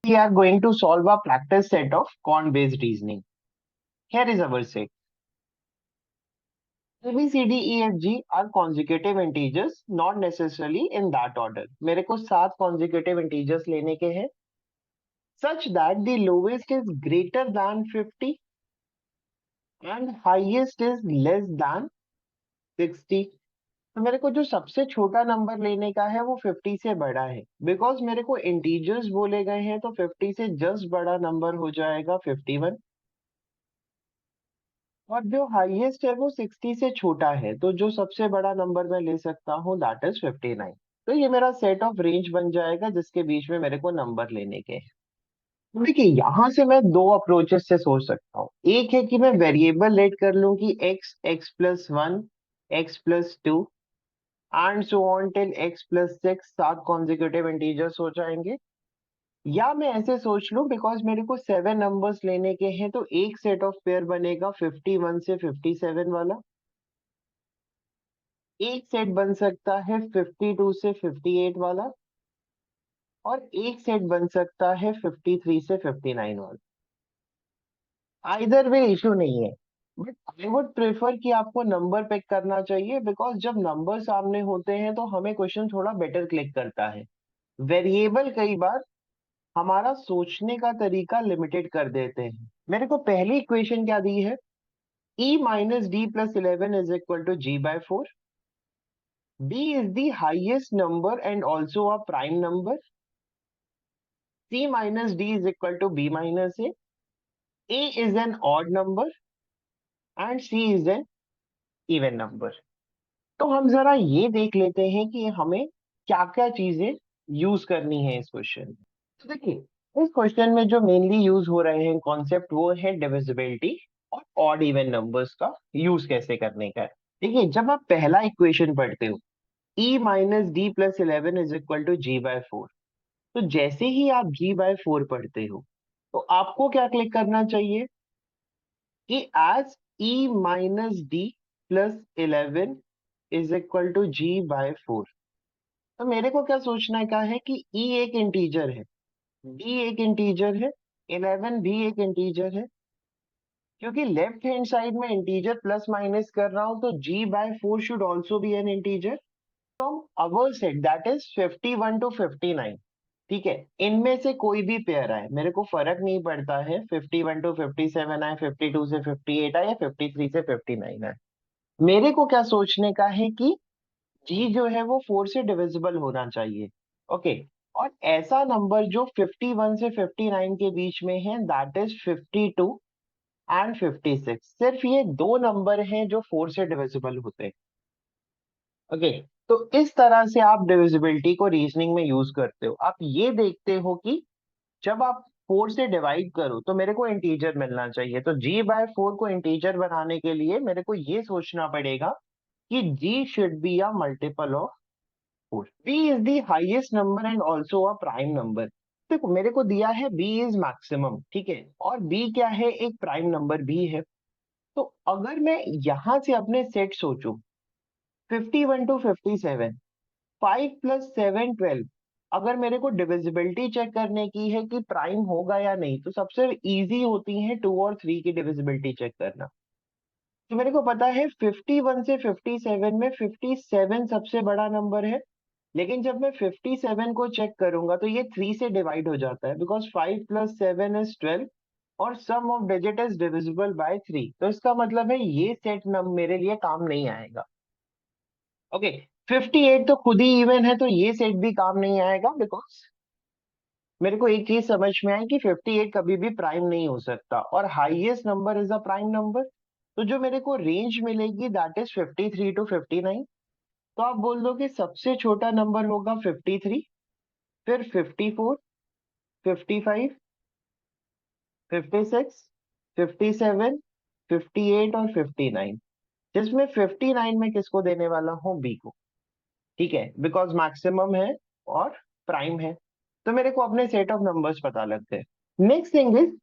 We are going to solve a practice set of con-based reasoning. Here is our set. A, B, C, D, E, F, G are consecutive integers, not necessarily in that order. मेरे को 7 consecutive integers लेने के हैं, such that the lowest is greater than 50 and highest is less than 60. तो मेरे को जो सबसे छोटा नंबर लेने का है वो 50 से बड़ा है, बिकॉज मेरे को इंटीजर्स बोले गए हैं, तो 50 से जस्ट बड़ा नंबर हो जाएगा 51। और जो हाईएस्ट है वो 60 से छोटा है, तो जो सबसे बड़ा नंबर मैं ले सकता हूँ दैट इज 59। तो ये मेरा सेट ऑफ रेंज बन जाएगा जिसके बीच में मेरे को नंबर लेने के हैं। तो देखिए, यहां से मैं दो अप्रोचेस से सोच सकता हूँ। एक है कि मैं वेरिएबल लेट कर लूं कि x+1, x+2 and so on till x+6 7 consecutive integers हो जाएंगे। या मैं ऐसे सोच लूं, बिकॉज मेरे को 7 नंबर्स लेने के हैं, तो एक सेट ऑफ पेयर बनेगा 51 से 57 वाला। एक सेट बन सकता है 52 से 58 वाला, और एक सेट बन सकता है 53 से 59 वाला। आइदर वे इशू नहीं है, बट आई वुड प्रेफर कि आपको नंबर पिक करना चाहिए, बिकॉज जब नंबर सामने होते हैं तो हमें क्वेश्चन थोड़ा बेटर क्लिक करता है। वेरिएबल कई बार हमारा सोचने का तरीका लिमिटेड कर देते हैं। मेरे को पहली इक्वेशन क्या दी है? e-d+11 is equal to g/4. B is the highest number and also a prime number. C minus D is equal to B minus A. A is an odd number and C is an even number. तो हम जरा ये देख लेते हैं कि हमें क्या क्या चीजें यूज करनी है इस क्वेश्चन में। तो देखिए, इस क्वेश्चन में जो मेनली यूज हो रहे हैं कॉन्सेप्ट वो है डिविजिबिलिटी और ऑड इवन नंबर्स का यूज कैसे करने का है। देखिए, जब आप पहला इक्वेशन पढ़ते हो e-d+11 is equal to g/4, तो जैसे ही आप g/4 पढ़ते हो तो आपको क्या क्लिक करना चाहिए कि as e-d+11 is equal to g/4। तो मेरे को क्या सोचना का है कि e एक इंटीजर है, d एक इंटीजर है, 11 भी एक इंटीजर है। क्योंकि लेफ्ट हैंड साइड में इंटीजर प्लस माइनस कर रहा हूं, तो g/4 should also be N integer. Our set that is 51 to 59। ठीक है, इनमें से कोई भी पेयर आए, मेरे को फर्क नहीं पड़ता है 51 to 57 आए, 52 से 58 आए, या 53 से 59 आए। मेरे को क्या सोचने का है कि जी जो है वो 4 से डिविजिबल होना चाहिए। ओके, और ऐसा नंबर जो 51 से 59 के बीच में है दैट इज 52 एंड 56। सिर्फ ये दो नंबर हैं जो 4 से डिविजिबल होते हैं। ओके, तो इस तरह से आप डिविजिबिलिटी को रीजनिंग में यूज करते हो। आप ये देखते हो कि जब आप 4 से डिवाइड करो तो मेरे को इंटीजर मिलना चाहिए, तो g/4 को इंटीजर बनाने के लिए मेरे को ये सोचना पड़ेगा कि g should be a multiple of 4। b is the highest number and also a prime number. देखो, मेरे को दिया है b इज मैक्सिमम, ठीक है, और b क्या है? एक प्राइम नंबर भी है। तो अगर मैं यहां से अपने सेट सोचूं 51 to 57, 5 + 7 12, अगर मेरे को डिविजिबिलिटी चेक करने की है कि प्राइम होगा या नहीं, तो सबसे इजी होती है 2 और 3 की डिविजिबिलिटी चेक करना। तो मेरे को पता है 51 से 57 में 57 सबसे बड़ा नंबर है, लेकिन जब मैं 57 को चेक करूंगा तो ये 3 से डिवाइड हो जाता है, बिकॉज 5 + 7 इज 12 और sum of digit is divisible by 3। तो इसका मतलब है ये सेट नंबर मेरे लिए काम नहीं आएगा। ओके, 58 तो खुद ही इवन है, तो ये सेट भी काम नहीं आएगा, बिकॉज मेरे को एक चीज समझ में आई कि 58 कभी भी प्राइम नहीं हो सकता, और highest number is a prime number. तो जो मेरे को रेंज मिलेगी दैट इज 53 to 59। तो आप बोल दो कि सबसे छोटा नंबर होगा 53, फिर 54, 55, 56, 57, 58 और 59, जिसमें 59 में किसको देने वाला हूँ? बी को। ठीक है, बिकॉज मैक्सिमम है और प्राइम है। तो मेरे को अपने सेट ऑफ नंबर्स पता लगते हैं। Next thing is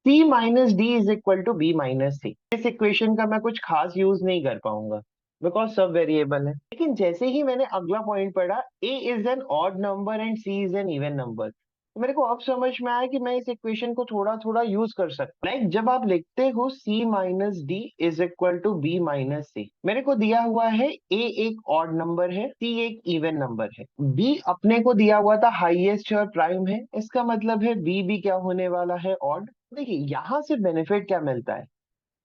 c minus D is equal to B minus C. इस इक्वेशन का मैं कुछ खास यूज नहीं कर पाऊंगा, बिकॉज सब वेरिएबल है। लेकिन जैसे ही मैंने अगला पॉइंट पढ़ा a is an odd number and c is an even number, तो मेरे को अब समझ में आया कि मैं इस इक्वेशन को थोड़ा थोड़ा यूज कर सकता हूँ। लाइक जब आप लिखते हो c minus D is equal to b minus C, मेरे को दिया हुआ है a एक ऑड नंबर है, c एक इवन नंबर है, b अपने को दिया हुआ था हाईएस्ट और प्राइम है, इसका मतलब है b भी क्या होने वाला है, ऑड। देखिए यहाँ से बेनिफिट क्या मिलता है,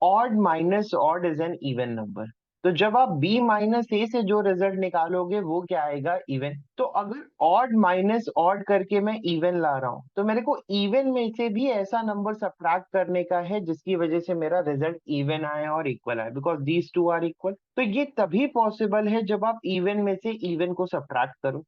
odd minus odd is an even number. तो जब आप b माइनस ए से जो रिजल्ट निकालोगे वो क्या आएगा, इवन। तो अगर ऑड माइनस ऑड करके मैं इवन ला रहा हूं तो मेरे को इवन में से भी ऐसा नंबर सब्ट्रैक्ट करने का है जिसकी वजह से मेरा रिजल्ट इवन आए और इक्वल आए, because these two are equal. तो ये तभी पॉसिबल है जब आप इवन में से इवन को सब्ट्रैक्ट करो।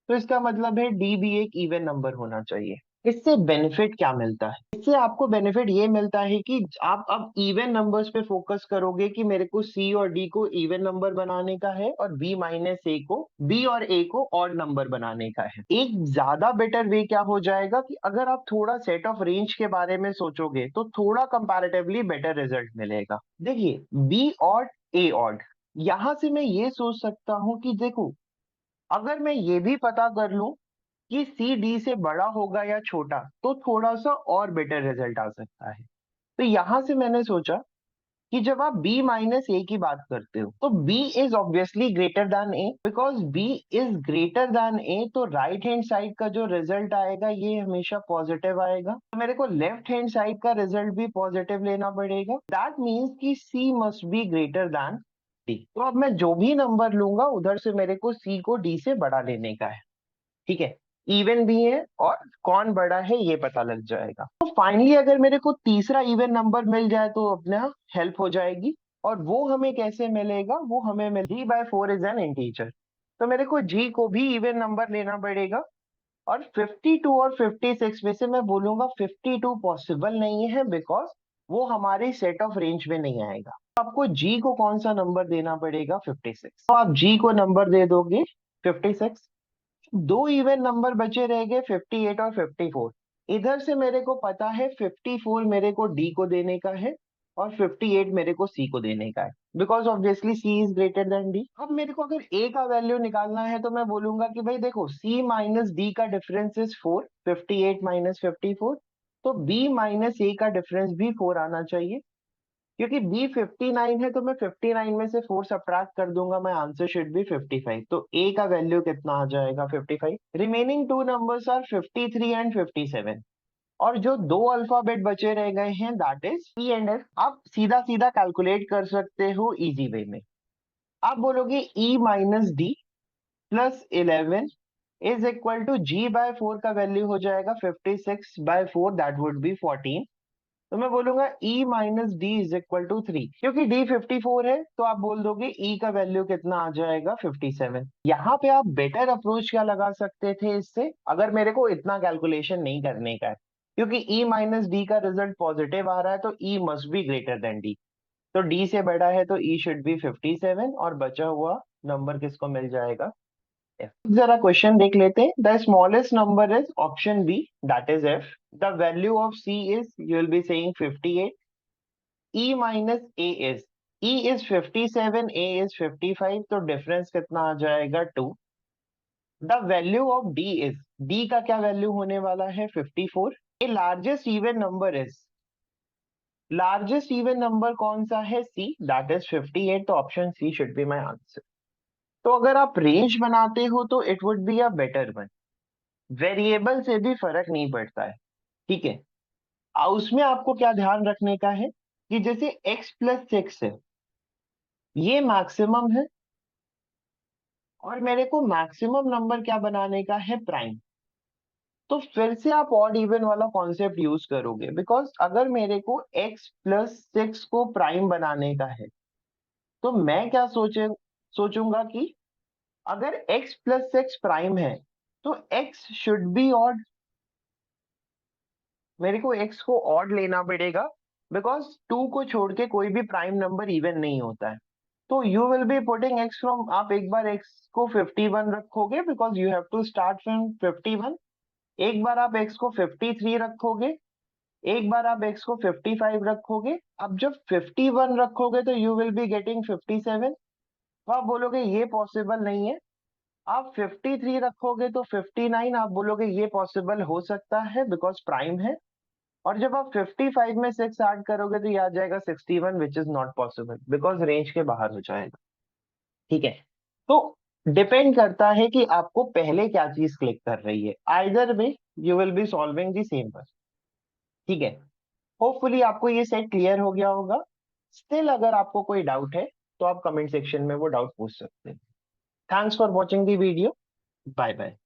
तो इसका मतलब है डी भी एक इवन नंबर होना चाहिए। इससे बेनिफिट क्या मिलता है, इससे आपको बेनिफिट ये मिलता है कि आप अब इवन नंबर्स पे फोकस करोगे कि मेरे को सी और डी को इवन नंबर बनाने का है और बी माइनस ए को, बी और ए को ऑड नंबर बनाने का है। एक ज्यादा बेटर वे क्या हो जाएगा कि अगर आप थोड़ा सेट ऑफ रेंज के बारे में सोचोगे तो थोड़ा कंपैरेटिवली बेटर रिजल्ट मिलेगा। देखिए बी ऑड ए ऑड, यहां से मैं ये सोच सकता हूं कि देखो अगर मैं ये भी पता कर लूं कि सी डी से बड़ा होगा या छोटा तो थोड़ा सा और बेटर रिजल्ट आ सकता है। तो यहां से मैंने सोचा कि जब आप b माइनस ए की बात करते हो तो b is obviously greater than A, because b is greater than A तो राइट हैंड साइड का जो रिजल्ट आएगा ये हमेशा पॉजिटिव आएगा, तो मेरे को लेफ्ट हैंड साइड का रिजल्ट भी पॉजिटिव लेना पड़ेगा। दैट मीन्स कि c must be greater than d। तो अब मैं जो भी नंबर लूंगा उधर से मेरे को c को d से बड़ा लेने का है, ठीक है। इवन भी है और कौन बड़ा है ये पता लग जाएगा। तो फाइनली अगर मेरे को तीसरा इवन नंबर मिल जाए तो अपना हेल्प हो जाएगी। और वो हमें कैसे मिलेगा, वो हमें मिल G by four is an integer. तो मेरे को जी को भी इवन नंबर लेना पड़ेगा। और 52 और 56 में से मैं बोलूंगा 52 पॉसिबल नहीं है, बिकॉज वो हमारे सेट ऑफ रेंज में नहीं आएगा। तो आपको जी को कौन सा नंबर देना पड़ेगा, 56। तो आप जी को नंबर दे दोगे 56। दो इवन नंबर बचे रह गए 58 और 54। इधर से मेरे को पता है 54 मेरे को डी को देने का है और 58 मेरे को सी को देने का है, because obviously C is greater than D. अब मेरे को अगर ए का वैल्यू निकालना है तो मैं बोलूंगा कि भाई देखो सी माइनस डी का डिफरेंस इज 4, 58 माइनस 54। तो बी माइनस ए का डिफरेंस भी 4 आना चाहिए। क्योंकि बी 59 है तो मैं 59 में से 4 सब्ट्रैक्ट कर दूंगा, मैं आंसर शुड बी 55। तो ए का वैल्यू कितना आ जाएगा, 55। Remaining two numbers are 53 and 57। और जो दो अल्फाबेट बचे रह गए हैं that is E and F. आप सीधा सीधा कैलकुलेट कर सकते हो इजी वे में। आप बोलोगे E minus D plus 11 is equal to G by 4 का वैल्यू हो जाएगा 56/4, दैट वुड बी 14। तो मैं बोलूंगा E minus D is equal to 3, क्योंकि D 54 है तो आप बोल दोगे E का वैल्यू कितना आ जाएगा, 57। यहाँ पे आप बेटर अप्रोच क्या लगा सकते थे इससे, अगर मेरे को इतना कैलकुलेशन नहीं करने का है, क्योंकि E माइनस डी का रिजल्ट पॉजिटिव आ रहा है तो E must be greater than D। तो D से बड़ा है तो E शुड बी 57 और बचा हुआ नंबर किसको मिल जाएगा, F। जरा क्वेश्चन देख लेते हैं। The smallest number is option B, that is F। The value of C is, you will be saying 58। E minus A is, E is 57, A is 55, तो डिफरेंस कितना आ जाएगा, 2। The value of D is, D का क्या value होने वाला है, 54। A largest even number is, largest even number कौन सा है, C, दैट इज 58। तो option C should be my answer. तो अगर आप रेंज बनाते हो तो it would be a better one. Variable से भी फर्क नहीं पड़ता है, ठीक है। उसमें आपको क्या ध्यान रखने का है कि जैसे x प्लस 6 है ये मैक्सिमम है और मेरे को मैक्सिमम नंबर क्या बनाने का है, प्राइम। तो फिर से आप ऑड इवन वाला कॉन्सेप्ट यूज करोगे, बिकॉज अगर मेरे को x प्लस 6 को प्राइम बनाने का है तो मैं क्या सोचूंगा कि अगर x प्लस 6 प्राइम है तो x शुड बी ऑड। मेरे को x को ऑड लेना पड़ेगा, बिकॉज 2 को छोड़ के कोई भी प्राइम नंबर इवन नहीं होता है। तो you will be putting x from, आप एक बार x को 51 रखोगे because you have to start from 51। एक बार आप x को 53 रखोगे, एक बार आप x को 55 रखोगे। अब जब 51 रखोगे तो यू विल बी गेटिंग 57। तो आप बोलोगे ये पॉसिबल नहीं है, आप 53 रखोगे तो 59 आप बोलोगे ये पॉसिबल हो सकता है बिकॉज प्राइम है। और जब आप 55 में 6 ऐड करोगे तो ये आ जाएगा 61 which is not possible because range के बाहर हो जाएगा। ठीक है। तो डिपेंड करता है कि आपको पहले क्या चीज क्लिक कर रही है, either way you will be solving the same बस। ठीक है। होपफुली आपको ये सेट क्लियर हो गया होगा। स्टिल अगर आपको कोई डाउट है तो आप कमेंट सेक्शन में वो डाउट पूछ सकते हैं। Thanks for watching the video. Bye bye.